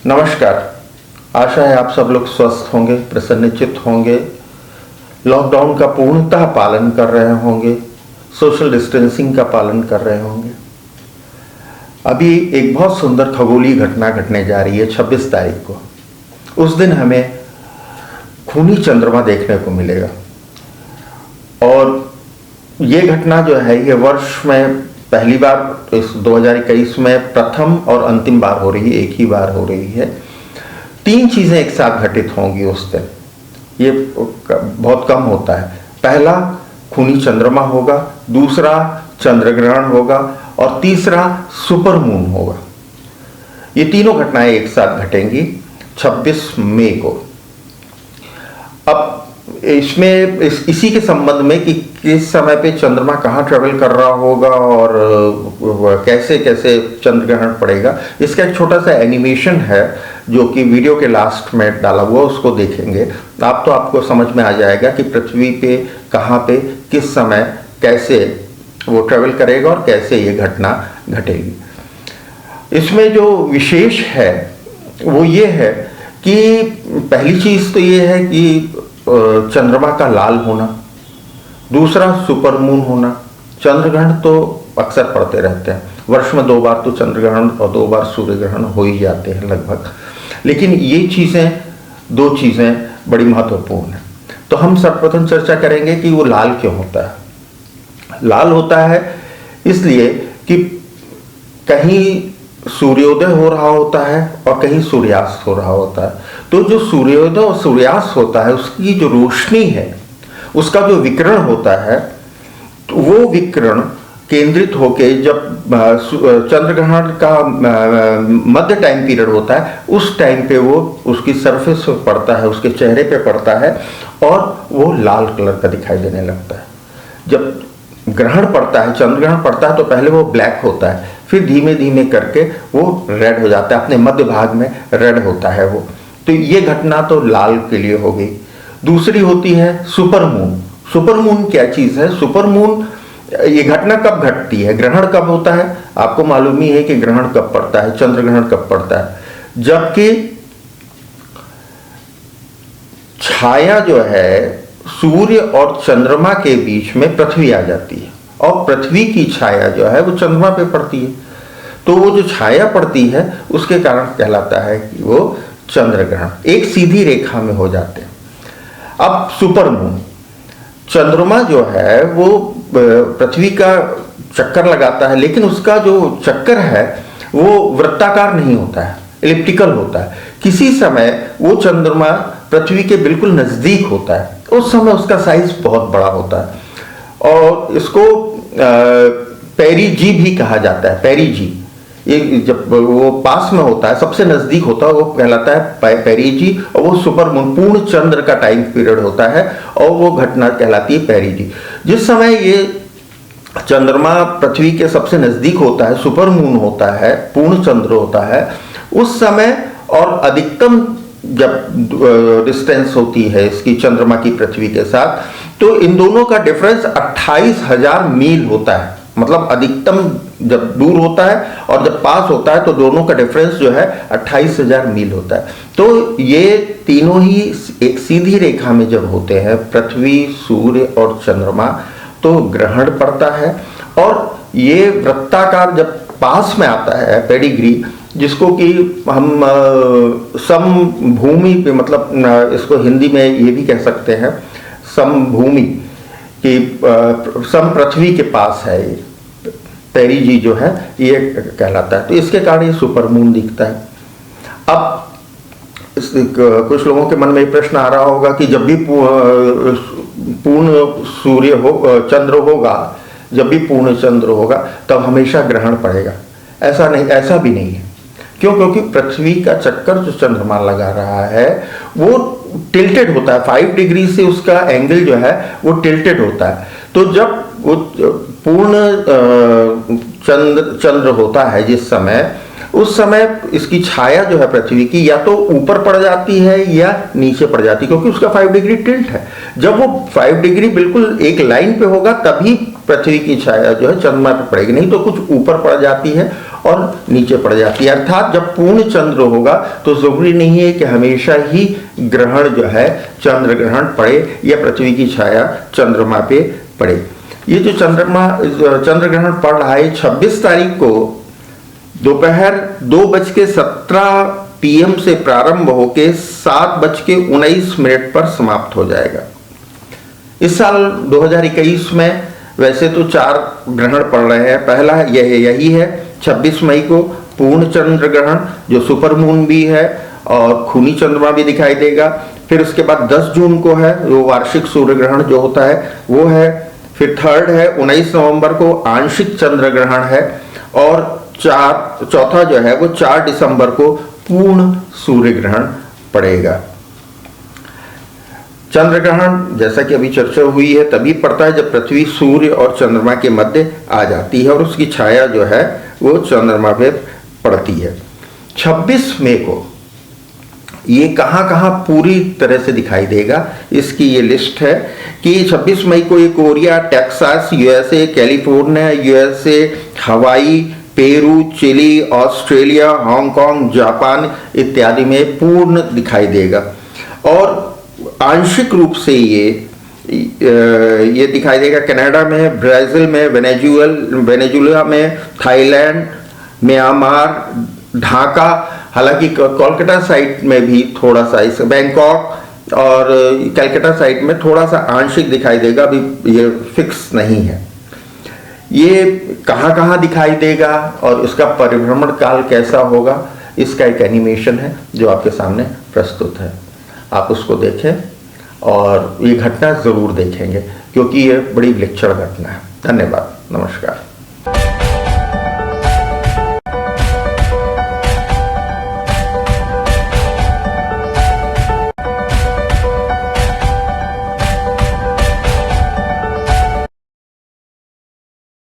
नमस्कार। आशा है आप सब लोग स्वस्थ होंगे, प्रसन्नचित्त होंगे, लॉकडाउन का पूर्णतः पालन कर रहे होंगे, सोशल डिस्टेंसिंग का पालन कर रहे होंगे। अभी एक बहुत सुंदर खगोलीय घटना घटने जा रही है 26 तारीख को। उस दिन हमें खूनी चंद्रमा देखने को मिलेगा और ये घटना जो है ये वर्ष में पहली बार इस 2021 में प्रथम और अंतिम बार हो रही है, एक ही बार हो रही है। 3 चीजें एक साथ घटित होंगी उस दिन, ये बहुत कम होता है। पहला खूनी चंद्रमा होगा, दूसरा चंद्र ग्रहण होगा और तीसरा सुपर मून होगा। ये तीनों घटनाएं एक साथ घटेंगी 26 मई को। अब इसमें इसी के संबंध में कि किस समय पे चंद्रमा कहाँ ट्रेवल कर रहा होगा और कैसे कैसे चंद्र ग्रहण पड़ेगा, इसका एक छोटा सा एनिमेशन है जो कि वीडियो के लास्ट में डाला हुआ, उसको देखेंगे आप तो आपको समझ में आ जाएगा कि पृथ्वी पे कहाँ पे किस समय कैसे वो ट्रेवल करेगा और कैसे ये घटना घटेगी। इसमें जो विशेष है वो ये है कि पहली चीज तो ये है कि चंद्रमा का लाल होना, दूसरा सुपर मून होना। चंद्र ग्रहण तो अक्सर पड़ते रहते हैं, वर्ष में 2 बार तो चंद्र ग्रहण और 2 बार सूर्य ग्रहण हो ही जाते हैं लगभग, लेकिन ये चीजें 2 चीजें बड़ी महत्वपूर्ण हैं। तो हम सर्वप्रथम चर्चा करेंगे कि वो लाल क्यों होता है। लाल होता है इसलिए कि कहीं सूर्योदय हो रहा होता है और कहीं सूर्यास्त हो रहा होता है। तो जो सूर्योदय और सूर्यास्त होता है उसकी जो रोशनी है, उसका जो विकिरण होता है, तो वो विकिरण केंद्रित होके जब चंद्र ग्रहण का मध्य टाइम पीरियड होता है उस टाइम पे वो उसकी सरफेस पे पड़ता है, उसके चेहरे पे पड़ता है और वो लाल कलर का दिखाई देने लगता है। जब ग्रहण पड़ता है, चंद्र ग्रहण पड़ता है तो पहले वो ब्लैक होता है, फिर धीमे धीमे करके वो रेड हो जाता है, अपने मध्य भाग में रेड होता है वो। तो ये घटना तो लाल के लिए हो गई। दूसरी होती है सुपर मून। सुपर मून क्या चीज है? सुपर मून ये घटना कब घटती है, ग्रहण कब होता है? आपको मालूम ही है कि ग्रहण कब पड़ता है, चंद्र ग्रहण कब पड़ता है, जबकि छाया जो है सूर्य और चंद्रमा के बीच में पृथ्वी आ जाती है और पृथ्वी की छाया जो है वो चंद्रमा पे पड़ती है। तो वो जो छाया पड़ती है उसके कारण कहलाता है कि वो चंद्र ग्रहण एक सीधी रेखा में हो जाते हैं। अब सुपर मून, चंद्रमा जो है वो पृथ्वी का चक्कर लगाता है, लेकिन उसका जो चक्कर है वो वृत्ताकार नहीं होता है, एलिप्टिकल होता है। किसी समय वो चंद्रमा पृथ्वी के बिल्कुल नजदीक होता है, उस समय उसका साइज बहुत बड़ा होता है और इसको पेरिजी भी कहा जाता है। पेरिजी, ये जब वो पास में होता है, सबसे नजदीक होता है, वो कहलाता है पेरिजी। और वो सुपर मून पूर्ण चंद्र का टाइम पीरियड होता है और वो घटना कहलाती है पेरिजी। जिस समय ये चंद्रमा पृथ्वी के सबसे नजदीक होता है, सुपर मून होता है, पूर्ण चंद्र होता है, उस समय और अधिकतम जब डिस्टेंस होती है इसकी चंद्रमा की पृथ्वी के साथ, तो इन दोनों का डिफरेंस 28,000 मील होता है। मतलब अधिकतम जब दूर होता है और जब पास होता है तो दोनों का डिफरेंस जो है 28,000 मील होता है। तो ये तीनों ही एक सीधी रेखा में जब होते हैं, पृथ्वी, सूर्य और चंद्रमा, तो ग्रहण पड़ता है। और ये वृत्ताकार जब पास में आता है, पेडिग्री, जिसको कि हम समभूमि पे, मतलब इसको हिंदी में ये भी कह सकते हैं समभूमि कि सम पृथ्वी के पास है, ये पेरिजी जो है ये कहलाता है। तो इसके कारण ये सुपर मून दिखता है। अब कुछ लोगों के मन में ये प्रश्न आ रहा होगा कि जब भी पूर्ण सूर्य हो, चंद्र होगा, जब भी पूर्ण चंद्र होगा तब हमेशा ग्रहण पड़ेगा। ऐसा नहीं, ऐसा भी नहीं है। क्यों? क्योंकि पृथ्वी का चक्कर जो चंद्रमा लगा रहा है वो टिल्टेड होता है, 5 डिग्री से उसका एंगल जो है वो टिल्टेड होता है। तो जब वो पूर्ण चंद्र होता है जिस समय, उस समय इसकी छाया जो है पृथ्वी की या तो ऊपर पड़ जाती है या नीचे पड़ जाती है, क्योंकि उसका 5 डिग्री टिल्ट है। जब वो 5 डिग्री बिल्कुल एक लाइन पे होगा तभी पृथ्वी की छाया जो है चंद्रमा पे पड़ेगी, नहीं तो कुछ ऊपर पड़ जाती है और नीचे पड़ जाती है। अर्थात जब पूर्ण चंद्र होगा तो जरूरी नहीं है कि हमेशा ही ग्रहण जो है चंद्र ग्रहण पड़े या पृथ्वी की छाया चंद्रमा पे पड़े। ये जो चंद्र ग्रहण पड़ रहा है 26 तारीख को दोपहर 2:17 PM से प्रारंभ होकर 7:19 पर समाप्त हो जाएगा। इस साल 2021 में वैसे तो 4 ग्रहण पड़ रहे हैं। पहला यही है 26 मई को पूर्ण चंद्र ग्रहण जो सुपर मून भी है और खूनी चंद्रमा भी दिखाई देगा। फिर उसके बाद 10 जून को है वो वार्षिक सूर्य ग्रहण जो होता है वो है। फिर थर्ड है 19 नवंबर को आंशिक चंद्र ग्रहण है और चौथा जो है वो 4 दिसंबर को पूर्ण सूर्य ग्रहण पड़ेगा। चंद्र ग्रहण जैसा कि अभी चर्चा हुई है तभी पड़ता है जब पृथ्वी सूर्य और चंद्रमा के मध्य आ जाती है और उसकी छाया जो है वो चंद्रमा पे पड़ती है। 26 मई को ये कहाँ कहाँ पूरी तरह से दिखाई देगा इसकी ये लिस्ट है कि 26 मई को ये Korea, Texas USA, California USA, Hawaii, Peru, Chile, Australia, Hong Kong, Japan इत्यादि में पूर्ण दिखाई देगा। और आंशिक रूप से ये दिखाई देगा कनाडा में, ब्राजील में, वेनेजुएला में, थाईलैंड, म्यांमार, ढाका, हालांकि कोलकाता साइड में भी थोड़ा सा, इस बैंकॉक और कलकत्ता साइड में थोड़ा सा आंशिक दिखाई देगा, अभी ये फिक्स नहीं है। ये कहाँ कहाँ दिखाई देगा और इसका परिभ्रमण काल कैसा होगा इसका एक एनिमेशन है जो आपके सामने प्रस्तुत है। आप उसको देखें और ये घटना ज़रूर देखेंगे क्योंकि ये बड़ी विलक्षण घटना है। धन्यवाद, नमस्कार।